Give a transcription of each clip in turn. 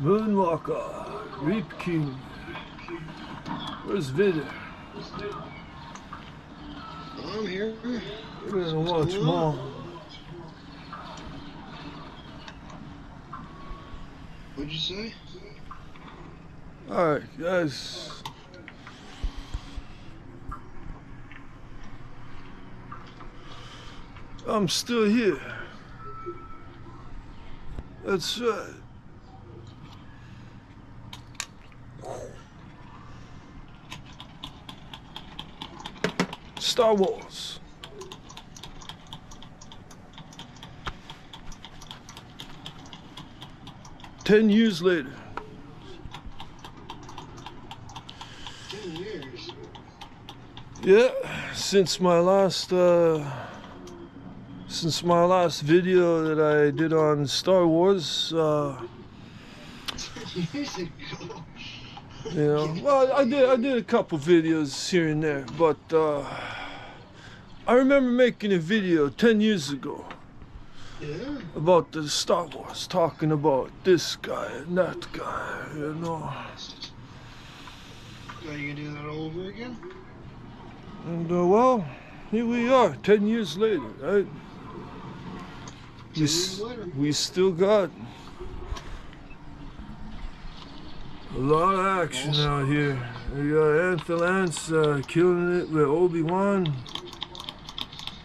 Moonwalker, Reap King. Where's Vader? I'm here. We're gonna watch more. What'd you say? Alright, guys. I'm still here. That's right. Star Wars. $10 later. 10 years. Yeah, since my last video that I did on Star Wars, 10 years ago. you know, well, I did a couple videos here and there, but I remember making a video 10 years ago. Yeah. About the Star Wars, talking about this guy and that guy, you know. Are you gonna do that all over again? And well, here we are, 10 years later, right? 10 years later. We still got a lot of action out here. We got Anthony Lance killing it with Obi-Wan.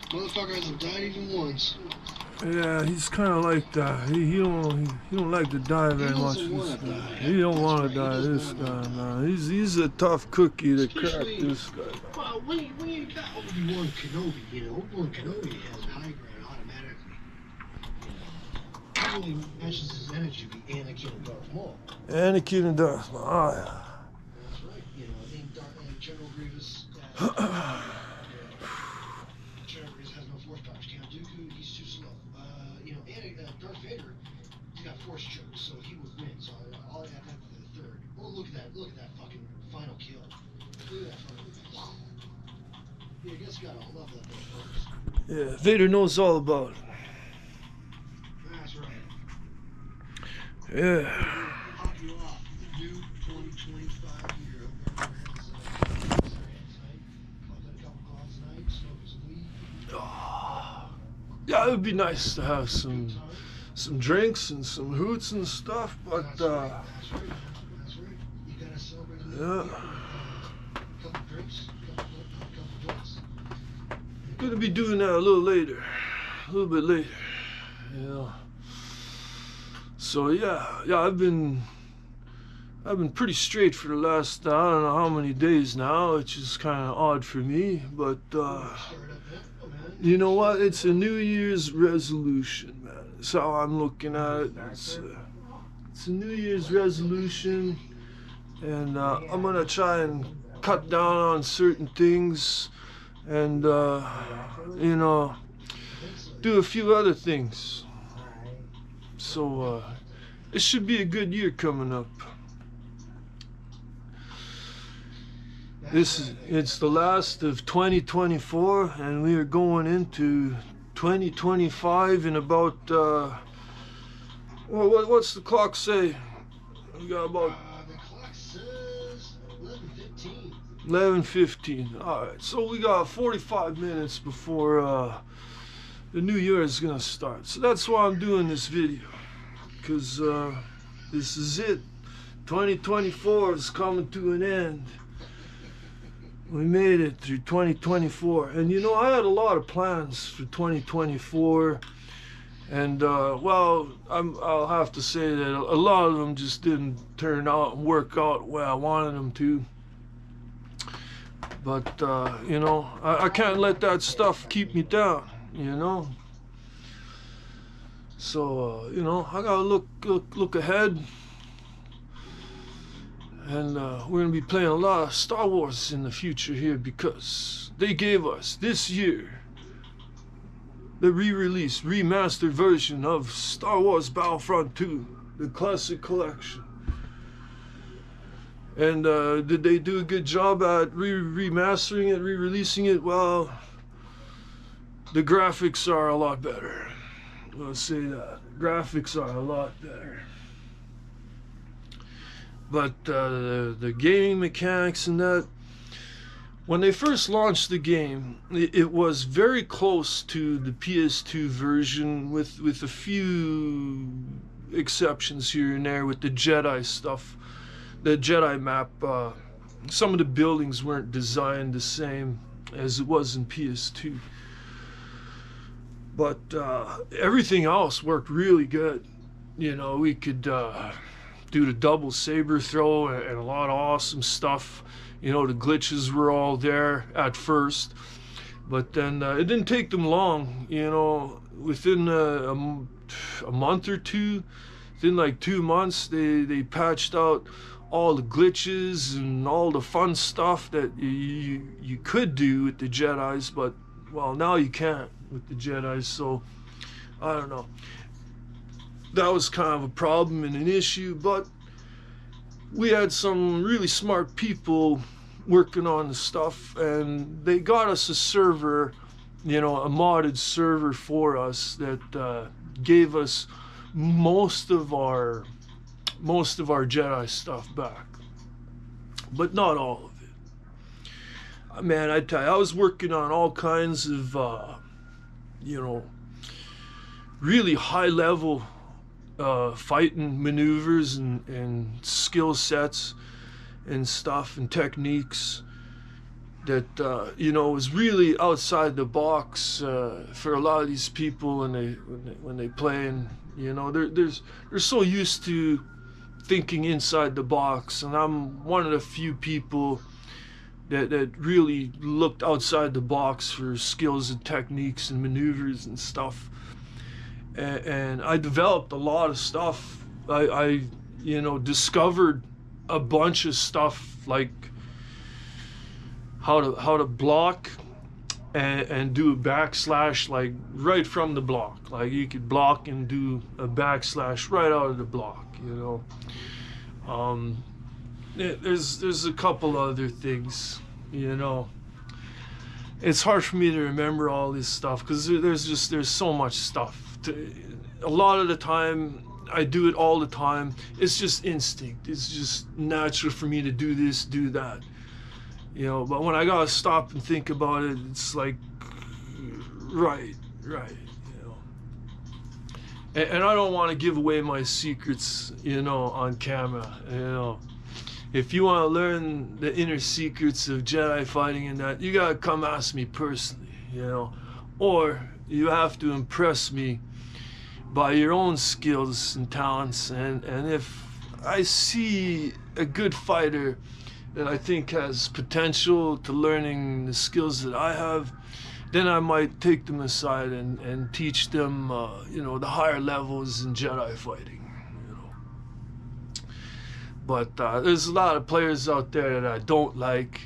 Motherfucker hasn't died even once. Yeah, he's kind of like that. He don't like to die very much. He don't want to die. This guy, man. He's a tough cookie to crack. This guy. Well, when you got Obi-Wan Kenobi, you know, Obi-Wan Kenobi has high ground automatically. You know, he only matches his energy to be Anakin and Darth Maul. Anakin and Darth Maul. Oh, yeah. That's right. You know, I think General Grievous. General Grievous has no force powers. Count Dooku, he's too slow. You know, Darth Vader, he's got force chokes, so he would win. So I'll add that to the third. Oh, look at that fucking final kill. Look at that fucking. Yeah, I guess you gotta love that, folks. Yeah, Vader knows all about it. That's right. Yeah. Pop you off the new 2025 year. Yeah, it would be nice to have some drinks and some hoots and stuff, but That's right. You gotta celebrate a new yeah. year. Couple drinks, couple drinks. Gonna be doing that a little later, a little bit later, you know. So yeah, I've been pretty straight for the last I don't know how many days now, which is kind of odd for me, but you know what? It's a New Year's resolution, man. That's how I'm looking at it. It's a New Year's resolution, and I'm gonna try and cut down on certain things, and you know, do a few other things. So it should be a good year coming up. It's the last of 2024, and we are going into 2025 in about well, what's the clock say? We got about the clock says 11:15. 11:15. All right, so we got 45 minutes before the new year is gonna start. So that's why I'm doing this video, because this is it. 2024 is coming to an end. We made it through 2024, and you know, I had a lot of plans for 2024, and well, I'll have to say that a lot of them just didn't turn out and work out where I wanted them to. But you know, I can't let that stuff keep me down, you know. So you know, I gotta look ahead. And we're going to be playing a lot of Star Wars in the future here, because they gave us this year the re-release, remastered version of Star Wars Battlefront 2, the classic collection. And did they do a good job at remastering it, re-releasing it? Well, the graphics are a lot better. Let's say that. Graphics are a lot better. But the gaming mechanics and that, when they first launched the game, it was very close to the PS2 version, with a few exceptions here and there with the Jedi stuff. The Jedi map, some of the buildings weren't designed the same as it was in PS2. But everything else worked really good. You know, we could do the double saber throw and a lot of awesome stuff. You know, the glitches were all there at first, but then it didn't take them long. You know, within a month or two, within like 2 months, they patched out all the glitches and all the fun stuff that you could do with the Jedis, but well, now you can't with the Jedis. So I don't know. That was kind of a problem and an issue, but we had some really smart people working on the stuff, and they got us a server, you know, a modded server for us that gave us most of our Jedi stuff back, but not all of it. Man, I tell you, I was working on all kinds of, you know, really high level fighting maneuvers and skill sets and stuff and techniques that you know, was really outside the box for a lot of these people when they play. And you know, they're so used to thinking inside the box, and I'm one of the few people that really looked outside the box for skills and techniques and maneuvers and stuff. And I developed a lot of stuff. I you know, discovered a bunch of stuff, like how to block and do a backslash, like right from the block. Like you could block and do a backslash right out of the block, you know. There's a couple other things, you know. It's hard for me to remember all this stuff because there's so much stuff. A lot of the time, I do it all the time. It's just instinct. It's just natural for me to do this, do that. You know, but when I gotta stop and think about it, it's like, right, you know. And I don't want to give away my secrets, you know, on camera, you know. If you want to learn the inner secrets of Jedi fighting and that, you gotta come ask me personally, you know. Or you have to impress me by your own skills and talents, and if I see a good fighter that I think has potential to learning the skills that I have, then I might take them aside and teach them, you know, the higher levels in Jedi fighting, you know. But there's a lot of players out there that I don't like,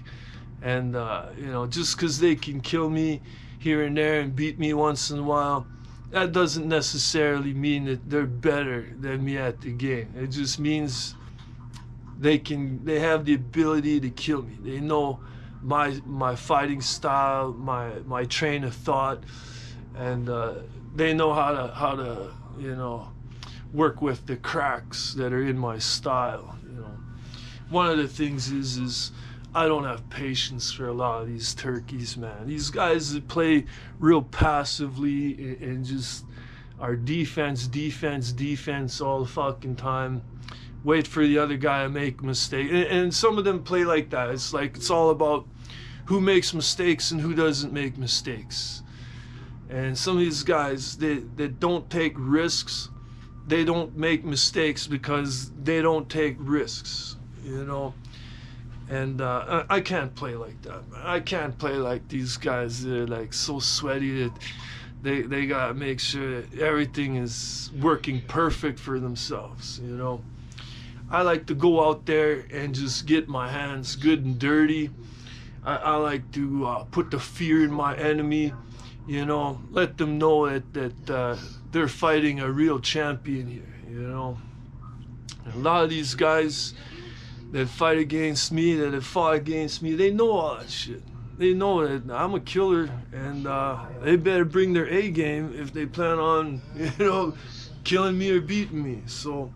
and you know, just because they can kill me here and there and beat me once in a while, that doesn't necessarily mean that they're better than me at the game. It just means they have the ability to kill me. They know my fighting style, my train of thought, and they know how to you know, work with the cracks that are in my style. You know, one of the things is I don't have patience for a lot of these turkeys, man. These guys that play real passively and just are defense all the fucking time. Wait for the other guy to make a mistake. And some of them play like that. It's like it's all about who makes mistakes and who doesn't make mistakes. And some of these guys, they don't take risks. They don't make mistakes because they don't take risks, you know. And I can't play like that, man. I can't play like these guys. They're like so sweaty that they gotta make sure that everything is working perfect for themselves, you know. I like to go out there and just get my hands good and dirty. I like to put the fear in my enemy, you know, let them know that they're fighting a real champion here, you know. And a lot of these guys that fight against me, that have fought against me, they know all that shit. They know that I'm a killer, and they better bring their A game if they plan on, you know, killing me or beating me. So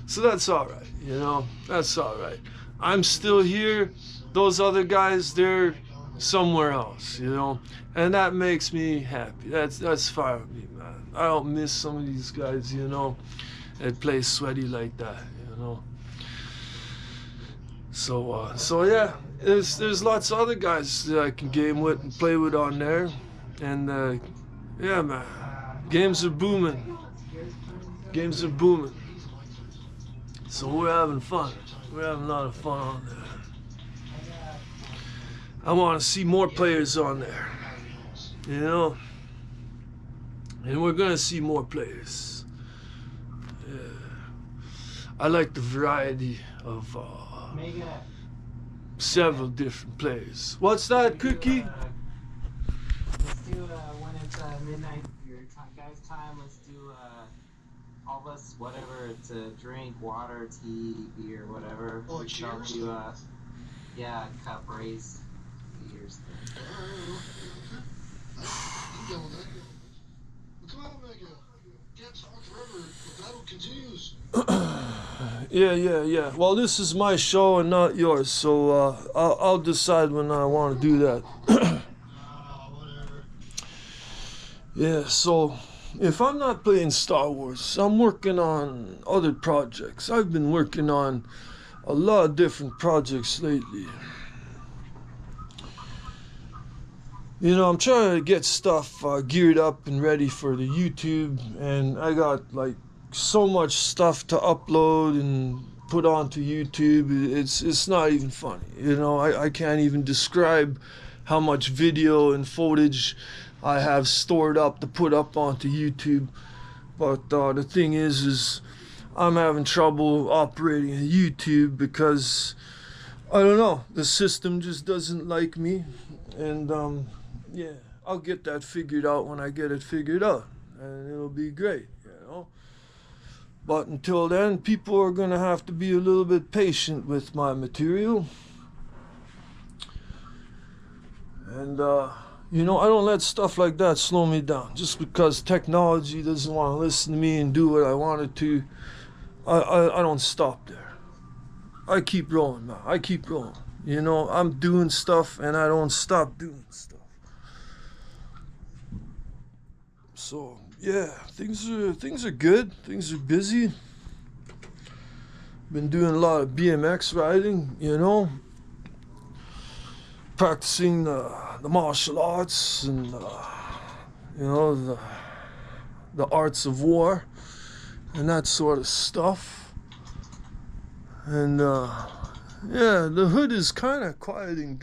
So that's all right, you know. That's all right. I'm still here. Those other guys, they're somewhere else, you know, and that makes me happy. That's fine with me, man. I don't miss some of these guys, you know, that play sweaty like that, you know. So yeah, there's lots of other guys that I can game with and play with on there, and yeah, man, games are booming. Games are booming. So we're having fun. We're having a lot of fun on there. I want to see more players on there, you know, and we're gonna see more players. Yeah. I like the variety of several different players. What's that, Cookie? Let's do when it's midnight your guys' time. Let's do all of us whatever to drink, water, tea, beer, whatever. Oh, We shall cheers? do yeah, cup race, beers. You know that. Well, come on, Mega. Can't talk forever. The battle continues. Yeah. Well, this is my show and not yours, so I'll decide when I want to do that. Whatever. Yeah, so if I'm not playing Star Wars, I'm working on other projects. I've been working on a lot of different projects lately. You know, I'm trying to get stuff geared up and ready for the YouTube, and I got like so much stuff to upload and put onto YouTube. It's not even funny. You know, I can't even describe how much video and footage I have stored up to put up onto YouTube. But the thing is I'm having trouble operating YouTube because I don't know, the system just doesn't like me, and yeah, I'll get that figured out when I get it figured out, and it'll be great, you know. But until then, people are gonna have to be a little bit patient with my material, and you know, I don't let stuff like that slow me down. Just because technology doesn't want to listen to me and do what I wanted to, I don't stop there. I keep rolling, man. I keep rolling. You know, I'm doing stuff and I don't stop doing stuff. So yeah, things are good. Things are busy. Been doing a lot of BMX riding, you know. Practicing the martial arts and you know, the arts of war and that sort of stuff. And yeah, the hood is kind of quieting down.